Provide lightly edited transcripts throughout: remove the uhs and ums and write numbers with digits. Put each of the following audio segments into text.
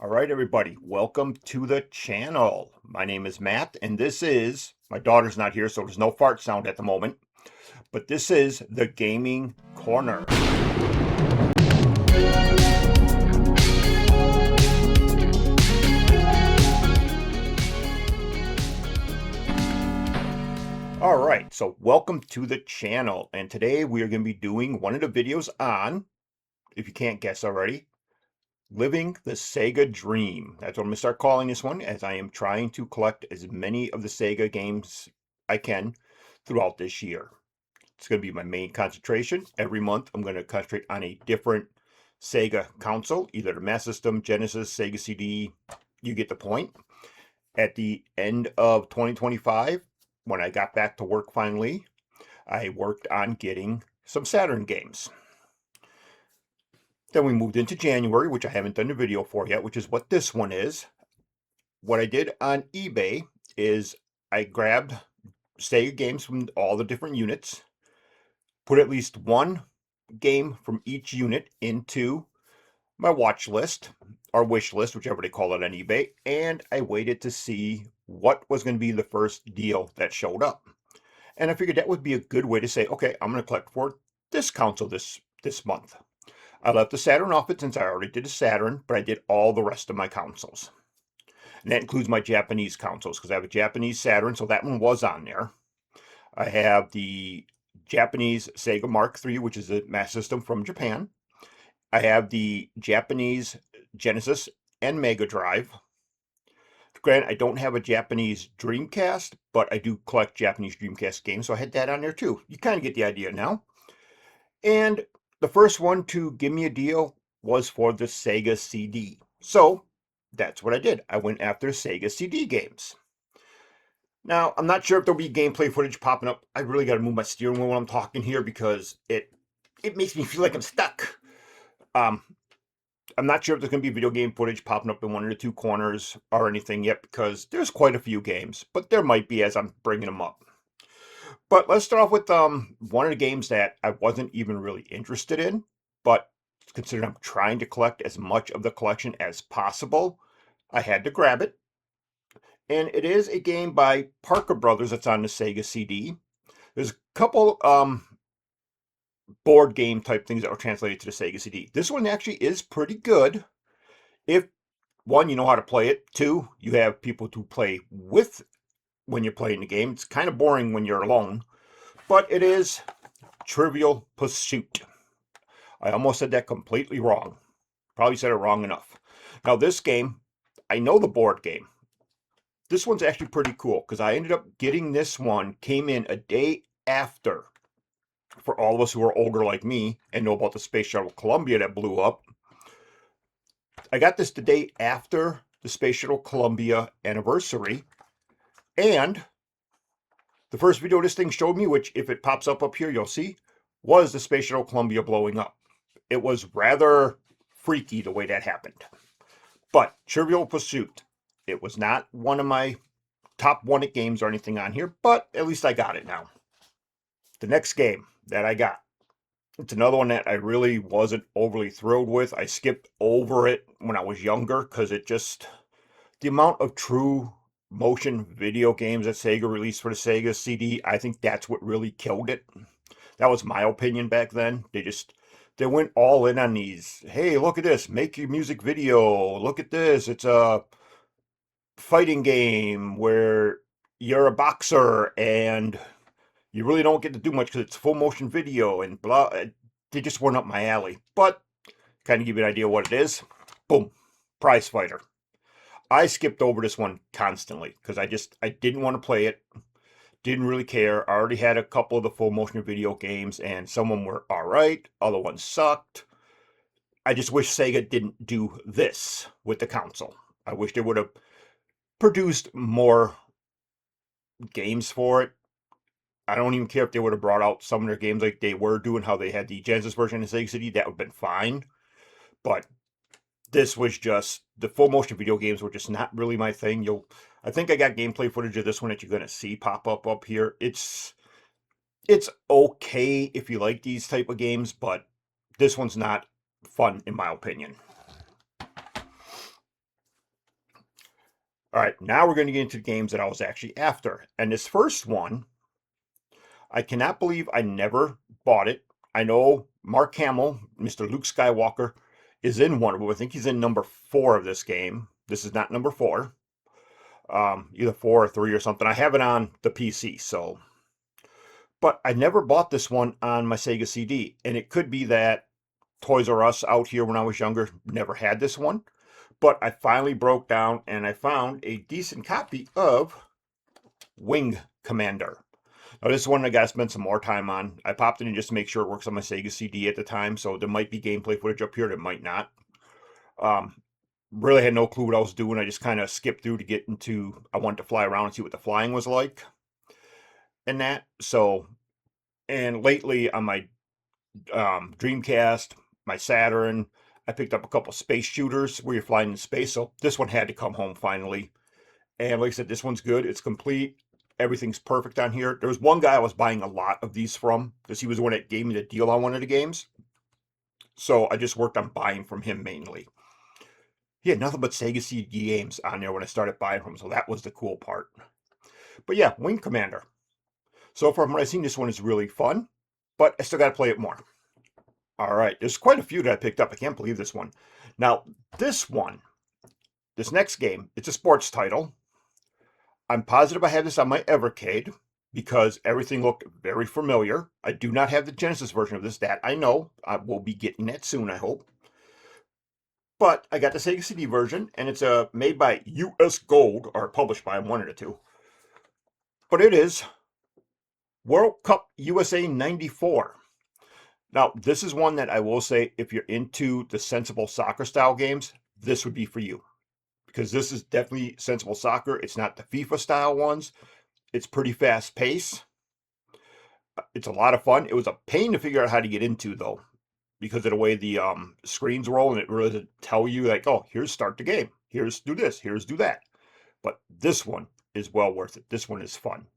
All right, everybody, welcome to the channel. My name is Matt, and this is, my daughter's not here, so there's no fart sound at the moment, but this is the Gaming Corner. All right, so welcome to the channel, and today we are going to be doing one of the videos on, if you can't guess already, living the Sega Dream. That's what I'm going to start calling this one, as I am trying to collect as many of the Sega games I can throughout this year. It's going to be my main concentration. Every month, I'm going to concentrate on a different Sega console, either the Master System, Genesis, Sega CD. You get the point. At the end of 2025, when I got back to work finally, I worked on getting some Saturn games. Then we moved into January, which I haven't done a video for yet, which is what this one is. What I did on eBay is I grabbed Sega games from all the different units, put at least one game from each unit into my watch list or wish list, whichever they call it on eBay, and I waited to see what was going to be the first deal that showed up. And I figured that would be a good way to say, okay, I'm going to collect for this console this month. I left the Saturn off it since I already did a Saturn, but I did all the rest of my consoles. And that includes my Japanese consoles, because I have a Japanese Saturn, so that one was on there. I have the Japanese Sega Mark III, which is a Master System from Japan. I have the Japanese Genesis and Mega Drive. Granted, I don't have a Japanese Dreamcast, but I do collect Japanese Dreamcast games, so I had that on there too. You kind of get the idea now. And the first one to give me a deal was for the Sega CD. So that's what I did. I went after Sega CD games. Now, I'm not sure if there'll be gameplay footage popping up. I really got to move my steering wheel when I'm talking here because it makes me feel like I'm stuck. I'm not sure if there's going to be video game footage popping up in one of the two corners or anything yet because there's quite a few games, but there might be as I'm bringing them up. But let's start off with one of the games that I wasn't even really interested in, but considering I'm trying to collect as much of the collection as possible, I had to grab it. And it is a game by Parker Brothers that's on the Sega CD. There's a couple board game type things that were translated to the Sega CD. This one actually is pretty good. If, one, you know how to play it. Two, you have people to play with when you're playing the game. It's kind of boring when you're alone. But it is Trivial Pursuit. I almost said that completely wrong. Probably said it wrong enough. Now this game, I know the board game. This one's actually pretty cool because I ended up getting this one, came in a day after, for all of us who are older like me and know about the Space Shuttle Columbia that blew up. I got this the day after the Space Shuttle Columbia anniversary, and the first video this thing showed me, which if it pops up here you'll see, was the Space Shuttle Columbia blowing up. It was rather freaky the way that happened. But Trivial Pursuit, it was not one of my top wanted games or anything on here, but at least I got it now. The next game that I got, it's another one that I really wasn't overly thrilled with. I skipped over it when I was younger because it just, the amount of true motion video games that Sega released for the Sega CD, I think that's what really killed it. That was my opinion back then. They went all in on these. Hey, look at this. Make your music video. Look at this. It's a fighting game where you're a boxer and you really don't get to do much because it's full motion video and blah. They just weren't up my alley. But kind of give you an idea what it is. Boom. Prize Fighter. I skipped over this one constantly because I didn't want to play it. Didn't really care. I already had a couple of the full motion video games and some of them were all right. Other ones sucked. I just wish Sega didn't do this with the console. I wish they would have produced more games for it. I don't even care if they would have brought out some of their games like they were doing, how they had the Genesis version of Sega CD. That would have been fine. But this was just, the full motion video games were just not really my thing. I think I got gameplay footage of this one that you're going to see pop up here. It's okay if you like these type of games, but this one's not fun in my opinion. All right, now we're going to get into the games that I was actually after. And this first one, I cannot believe I never bought it. I know Mark Hamill, Mr. Luke Skywalker, is in one of them. I think he's in number 4 of this game. This is not number 4. Either 4 or 3 or something. I have it on the PC, so. But I never bought this one on my Sega CD. And it could be that Toys R Us out here when I was younger never had this one. But I finally broke down and I found a decent copy of Wing Commander. Now, this is one I got to spend some more time on. I popped it in just to make sure it works on my Sega CD at the time, so there might be gameplay footage up here that might not. Really had no clue what I was doing. I just kind of skipped through to get into, I wanted to fly around and see what the flying was like. And that, so, and lately on my Dreamcast, my Saturn, I picked up a couple space shooters where you're flying in space, so this one had to come home finally. And like I said, this one's good. It's complete. Everything's perfect on here. There was one guy I was buying a lot of these from because he was the one that gave me the deal on one of the games. So I just worked on buying from him mainly. He had nothing but Sega CD games on there when I started buying from him, so that was the cool part. But yeah, Wing Commander. So far from what I've seen, this one is really fun, but I still got to play it more. All right, there's quite a few that I picked up. I can't believe this one. Now, this next game, it's a sports title. I'm positive I have this on my Evercade because everything looked very familiar. I do not have the Genesis version of this. That I know. I will be getting that soon, I hope. But I got the Sega CD version, and it's made by US Gold, or published by one of the two. But it is World Cup USA 94. Now, this is one that I will say, if you're into the sensible soccer style games, this would be for you. Because this is definitely sensible soccer. It's not the FIFA style ones. It's pretty fast paced. It's a lot of fun. It was a pain to figure out how to get into, though, because of the way the screens roll, and it really doesn't tell you, like, oh, here's start the game. Here's do this. Here's do that. But this one is well worth it. This one is fun.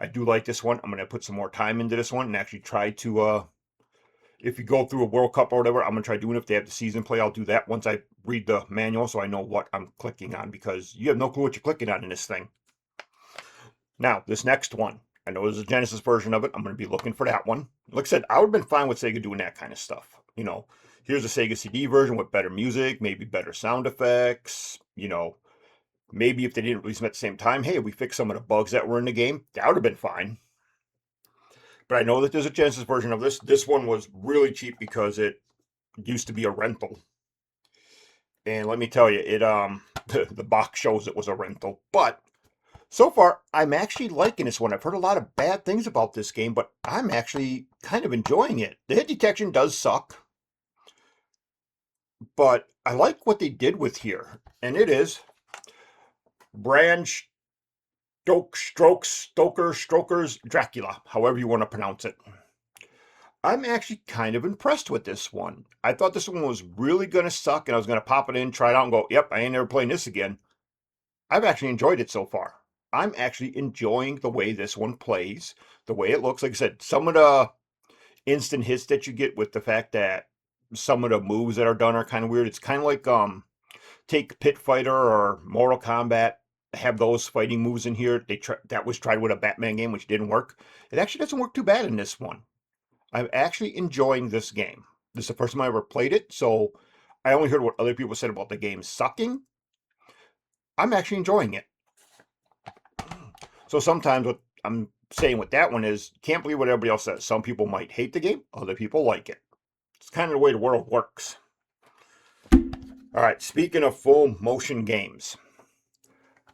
I do like this one. I'm going to put some more time into this one and actually try to, if you go through a World Cup or whatever, I'm going to try doing it. If they have the season play, I'll do that once I read the manual so I know what I'm clicking on, because you have no clue what you're clicking on in this thing. Now, this next one, I know there's a Genesis version of it. I'm going to be looking for that one. Like I said, I would have been fine with Sega doing that kind of stuff. You know, here's a Sega CD version with better music, maybe better sound effects. You know, maybe if they didn't release them at the same time, hey, we fixed some of the bugs that were in the game. That would have been fine. But I know that there's a Genesis version of this. This one was really cheap because it used to be a rental. And let me tell you, it the box shows it was a rental. But so far, I'm actually liking this one. I've heard a lot of bad things about this game, but I'm actually kind of enjoying it. The hit detection does suck, but I like what they did with here. And it is Bram Stoker's Dracula, however you want to pronounce it. I'm actually kind of impressed with this one. I thought this one was really going to suck, and I was going to pop it in, try it out, and go, yep, I ain't never playing this again. I've actually enjoyed it so far. I'm actually enjoying the way this one plays, the way it looks. Like I said, some of the instant hits that you get with the fact that some of the moves that are done are kind of weird. It's kind of like take Pit Fighter or Mortal Kombat, have those fighting moves in here. That was tried with a Batman game, which didn't work. It actually doesn't work too bad in this one. I'm actually enjoying this game. This is the first time I ever played it, so I only heard what other people said about the game sucking. I'm actually enjoying it. So sometimes what I'm saying with that one is, can't believe what everybody else says. Some people might hate the game, other people like it. It's kind of the way the world works. All right, speaking of full motion games,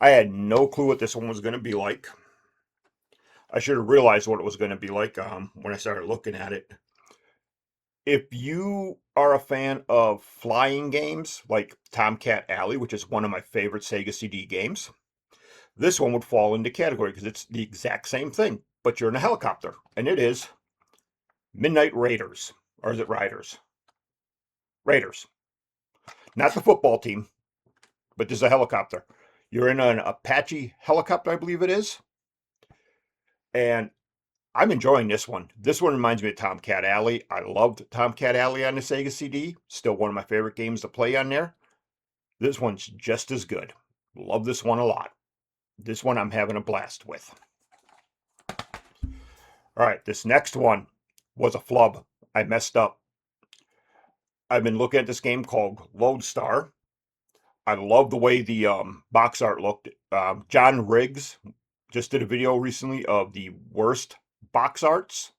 I had no clue what this one was going to be like. I should have realized what it was going to be like when I started looking at it. If you are a fan of flying games like Tomcat Alley, which is one of my favorite Sega CD games, this one would fall into category because it's the exact same thing, but you're in a helicopter, and it is Midnight Raiders. Or is it Riders? Raiders. Not the football team, but there's a helicopter. You're in an Apache helicopter, I believe it is. And I'm enjoying this one. This one reminds me of Tomcat Alley. I loved Tomcat Alley on the Sega CD. Still one of my favorite games to play on there. This one's just as good. Love this one a lot. This one I'm having a blast with. All right, this next one was a flub. I messed up. I've been looking at this game called Lodestar. I love the way the box art looked. John Riggs just did a video recently of the worst box arts.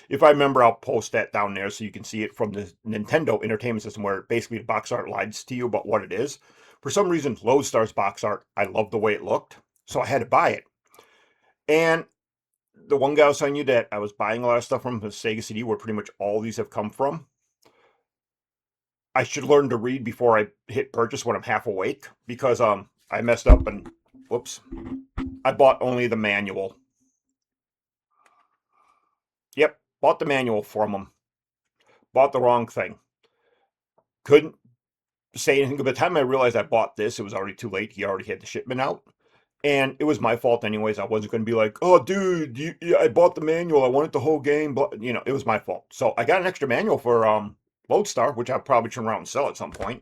If I remember, I'll post that down there so you can see it from the Nintendo Entertainment System, where basically the box art lies to you about what it is. For some reason, Lodestar's box art, I loved the way it looked, so I had to buy it. And the one guy I was telling you that I was buying a lot of stuff from the Sega CD, where pretty much all these have come from. I should learn to read before I hit purchase when I'm half awake, because I messed up and whoops, I bought only the manual. Yep, bought the manual from him. Bought the wrong thing. Couldn't say anything. By the time I realized I bought this, it was already too late. He already had the shipment out. And it was my fault anyways. I wasn't going to be like, oh, dude, I bought the manual. I wanted the whole game. But, it was my fault. So I got an extra manual for Lodestar, which I'll probably turn around and sell at some point.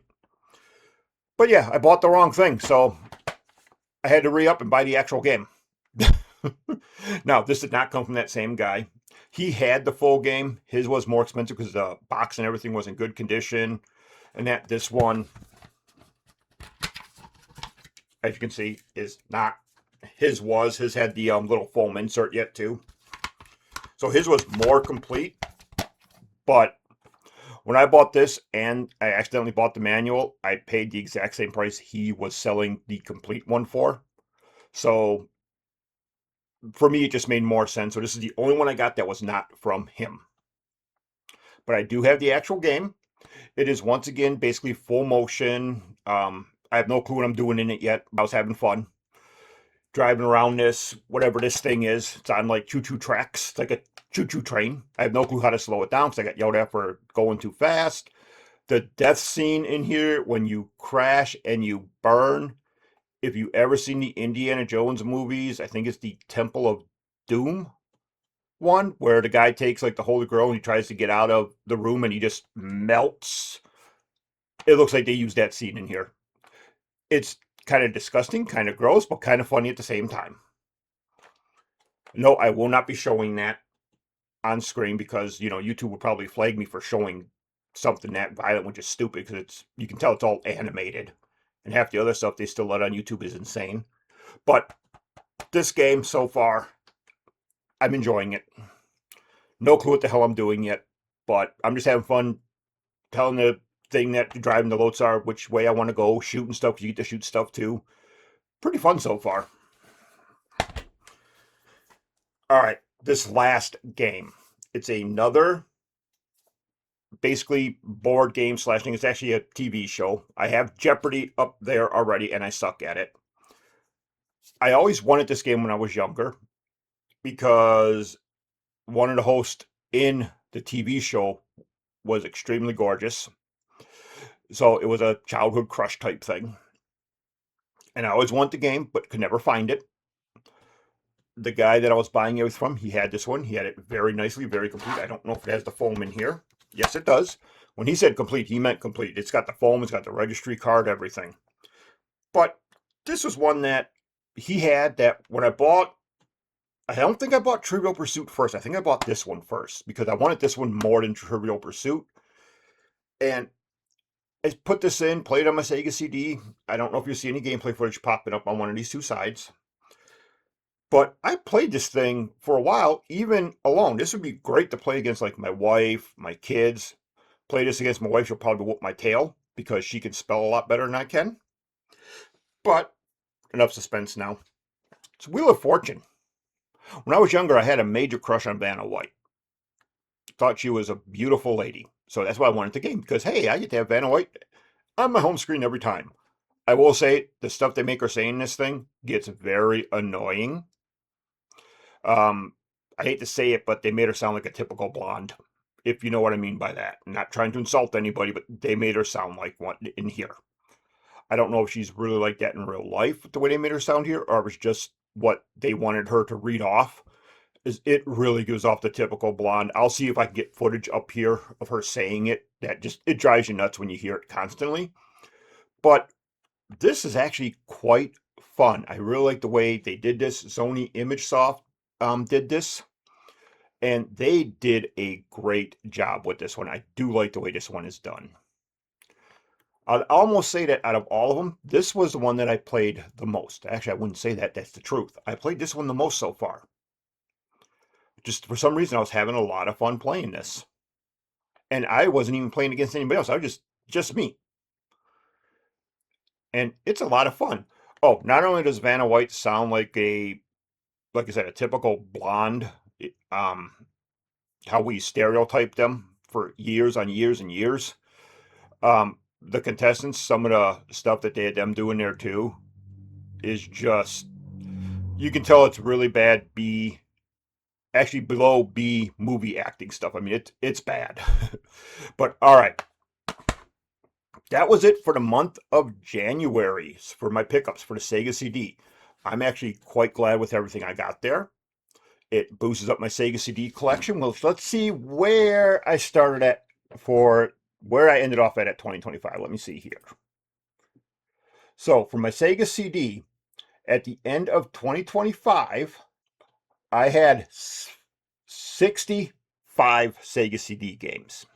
But yeah, I bought the wrong thing. So I had to re-up and buy the actual game. Now, this did not come from that same guy. He had the full game. His was more expensive because the box and everything was in good condition. And this one, as you can see, is not. His had the little foam insert yet too. So his was more complete. But when I bought this and I accidentally bought the manual, I paid the exact same price he was selling the complete one for. So for me, it just made more sense. So this is the only one I got that was not from him. But I do have the actual game. It is once again basically full motion. I have no clue what I'm doing in it yet. I was having fun driving around this, whatever this thing is. It's on like choo-choo tracks. It's like a choo-choo train. I have no clue how to slow it down because I got yelled at for going too fast. The death scene in here, when you crash and you burn. If you ever seen the Indiana Jones movies, I think it's the Temple of Doom one, where the guy takes like the Holy Grail and he tries to get out of the room and he just melts. It looks like they used that scene in here. It's kind of disgusting, kind of gross, but kind of funny at the same time. No, I will not be showing that on screen because, YouTube would probably flag me for showing something that violent, which is stupid because you can tell it's all animated. And half the other stuff they still let on YouTube is insane. But this game so far, I'm enjoying it. No clue what the hell I'm doing yet, but I'm just having fun telling the thing that driving the Lodestar which way I want to go, shooting stuff. You get to shoot stuff too. Pretty fun so far. All right, this last game. It's another basically board game slash thing. It's actually a TV show. I have Jeopardy up there already, and I suck at it. I always wanted this game when I was younger because one of the hosts in the TV show was extremely gorgeous. So it was a childhood crush type thing. And I always wanted the game, but could never find it. The guy that I was buying it from, he had this one. He had it very nicely, very complete. I don't know if it has the foam in here. Yes, it does. When he said complete, he meant complete. It's got the foam, it's got the registry card, everything. But this was one that he had that when I bought, I don't think I bought Trivial Pursuit first. I think I bought this one first because I wanted this one more than Trivial Pursuit. And I put this in, played on my Sega CD. I don't know if you see any gameplay footage popping up on one of these two sides. But I played this thing for a while, even alone. This would be great to play against like my wife, my kids. Play this against my wife, she'll probably whoop my tail because she can spell a lot better than I can. But enough suspense now. It's Wheel of Fortune. When I was younger, I had a major crush on Vanna White. Thought she was a beautiful lady. So that's why I wanted the game. Because, hey, I get to have Vanna White on my home screen every time. I will say, the stuff they make her say in this thing gets very annoying. I hate to say it, but they made her sound like a typical blonde. If you know what I mean by that. I'm not trying to insult anybody, but they made her sound like one in here. I don't know if she's really like that in real life, the way they made her sound here, or it was just what they wanted her to read off. It really goes off the typical blonde. I'll see if I can get footage up here of her saying it. It drives you nuts when you hear it constantly. But This is actually quite fun. I really like the way they did this. Sony ImageSoft did this, and they did a great job with this one. I do like the way this one is done. I'd almost say that out of all of them, this was the one that I played the most. Actually, I wouldn't say that. That's the truth. I played this one the most so far. Just for some reason, I was having a lot of fun playing this. And I wasn't even playing against anybody else. I was just me. And it's a lot of fun. Oh, not only does Vanna White sound like like I said, a typical blonde, um, how we stereotyped them for years on years and years. The contestants, some of the stuff that they had them doing there too, is just, you can tell it's really bad B, actually below B movie acting stuff. I mean, it's bad. But all right, that was it for the month of January for my pickups for the Sega CD. I'm actually quite glad with everything I got there. It boosts up my Sega CD collection. Well, let's see where I started at for where I ended off at 2025. Let me see here. So for my Sega CD, at the end of 2025, I had 65 Sega CD games.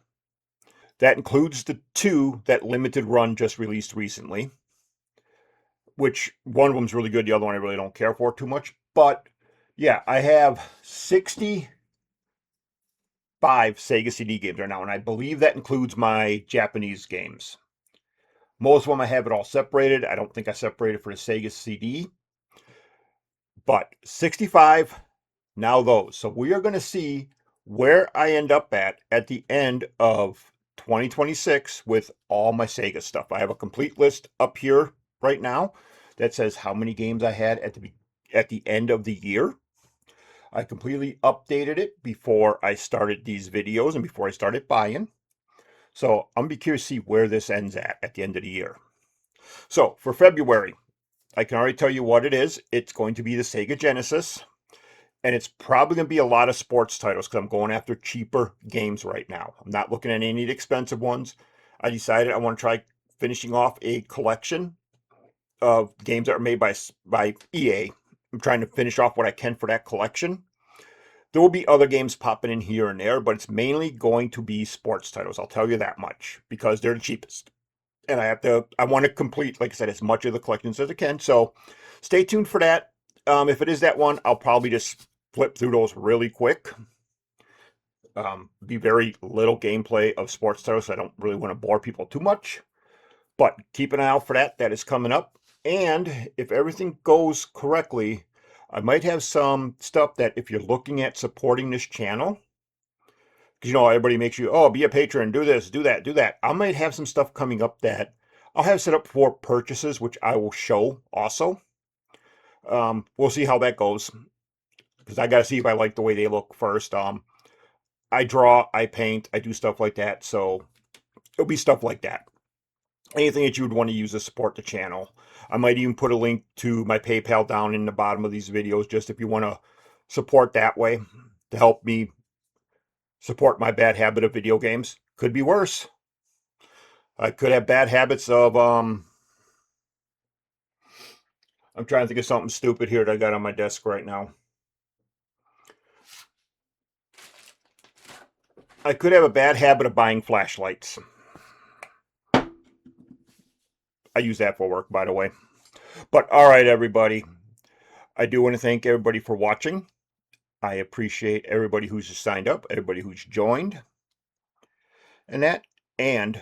That includes the 2 that Limited Run just released recently, which one of them's really good, the other one I really don't care for too much. But yeah, I have 65 Sega CD games right now, and I believe that includes my Japanese games. Most of them I have it all separated. I don't think I separated for the Sega CD, but 65, now those. So we are going to see where I end up at the end of 2026 with all my Sega stuff. I have a complete list up here right now that says how many games I had at the end of the year. I completely updated it before I started these videos and before I started buying. So I'm going to be curious to see where this ends at the end of the year. So for February, I can already tell you what it is. It's going to be the Sega Genesis. And it's probably going to be a lot of sports titles because I'm going after cheaper games right now. I'm not looking at any of the expensive ones. I decided I want to try finishing off a collection of games that are made by EA. I'm trying to finish off what I can for that collection. There will be other games popping in here and there, but it's mainly going to be sports titles. I'll tell you that much because they're the cheapest. And I want to complete, like I said, as much of the collections as I can. So stay tuned for that. If it is that one, I'll probably just flip through those really quick. Be very little gameplay of sports titles, so I don't really want to bore people too much. But keep an eye out for that. That is coming up. And if everything goes correctly, I might have some stuff that if you're looking at supporting this channel, because everybody makes you, oh, be a patron, do this, do that, do that. I might have some stuff coming up that I'll have set up for purchases, which I will show also. We'll see how that goes because I got to see if I like the way they look first. I draw, I paint, I do stuff like that. So it'll be stuff like that. Anything that you would want to use to support the channel. I might even put a link to my PayPal down in the bottom of these videos, just if you want to support that way to help me support my bad habit of video games. Could be worse. I could have bad habits of, I'm trying to think of something stupid here that I got on my desk right now. I could have a bad habit of buying flashlights. I use that for work, by the way. But all right, everybody. I do want to thank everybody for watching. I appreciate everybody who's signed up, everybody who's joined, and that. And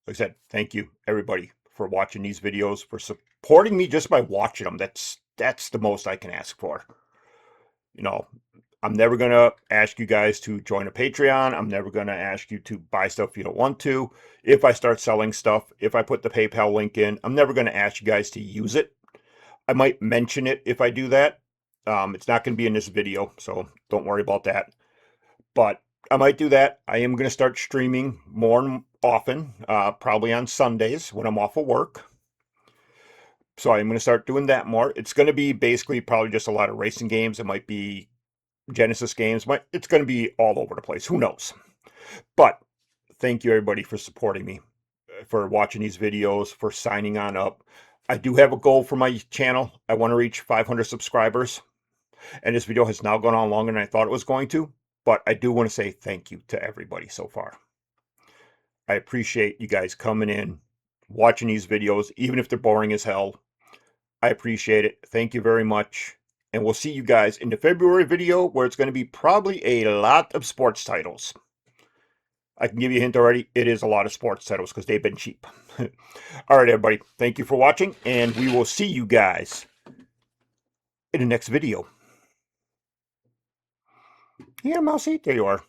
like I said, thank you everybody for watching these videos, for supporting me just by watching them. That's the most I can ask for. I'm never going to ask you guys to join a Patreon. I'm never going to ask you to buy stuff if you don't want to. If I start selling stuff, if I put the PayPal link in, I'm never going to ask you guys to use it. I might mention it if I do that. It's not going to be in this video, so don't worry about that. But I might do that. I am going to start streaming more often, probably on Sundays when I'm off of work. So I'm going to start doing that more. It's going to be basically probably just a lot of racing games. It might be Genesis games. It's going to be all over the place. Who knows? But thank you everybody for supporting me. for watching these videos, for signing on up. I do have a goal for my channel. I want to reach 500 subscribers. And this video has now gone on longer than I thought it was going to. But I do want to say thank you to everybody so far. I appreciate you guys coming in, watching these videos, even if they're boring as hell. I appreciate it. Thank you very much. And we'll see you guys in the February video, where it's going to be probably a lot of sports titles. I can give you a hint already. It is a lot of sports titles because they've been cheap. All right, everybody. Thank you for watching, and we will see you guys in the next video. Here, Mousy. There you are.